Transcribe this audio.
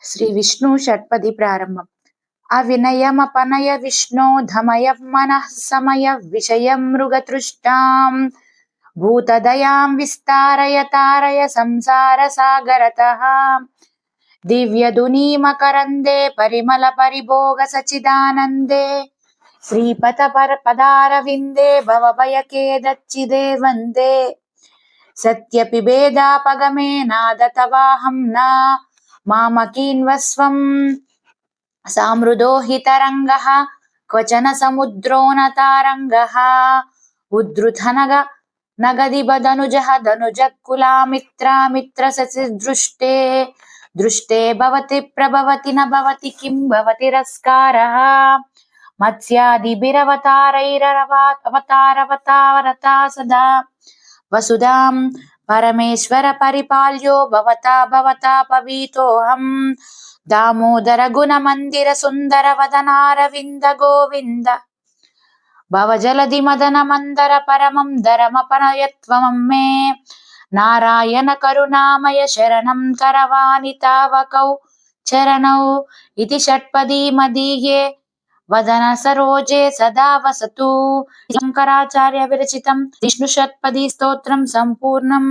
శ్రీ విష్ణు షట్పది ప్రారంభం. అవినయమపనయ విష్ణో ధమయ మనః సమయ విషయం మృగతృష్టాం భూతదయాం విస్తారయ తారయ సంసార సాగరతః దివ్యదునీమకరందే పరిమళ పరిభోగ సచిదానందే శ్రీపద పదారవిందే భవభయకేదచ్చిదే వందే సత్యపి భేదాపగమే నాదతవాహం నా మామకీన్వస్వం సామృదో హి తరంగః క్వచన సముద్రో న తారంగః ఉద్ధృతనగ నగదిబదనుజః ధనుజకులామిత్రామిత్ర సచిదృష్టే దృష్టే భవతి ప్రభవతి న భవతి కిం భవతి రస్కారః మత్స్యాదిభిరవతారైరవతారవతారతా సదా వసుధాం పరమేశ్వర పరిపాల్యో భవతా పవీతోహం దామోదర గుణ మందిర సుందర వదనారవింద గోవింద భవజలధి మదన మందర పరమం ధరమపనయత్వమం మే నారాయణ కరుణామయ శరణం కరవాణి తావకౌ చరణౌ ఇతి షట్పదీ మదీయే వదన సరోజే సదా వసతు. శంకరాచార్య విరచితం విష్ణు షట్పదీ స్తోత్రం సంపూర్ణం.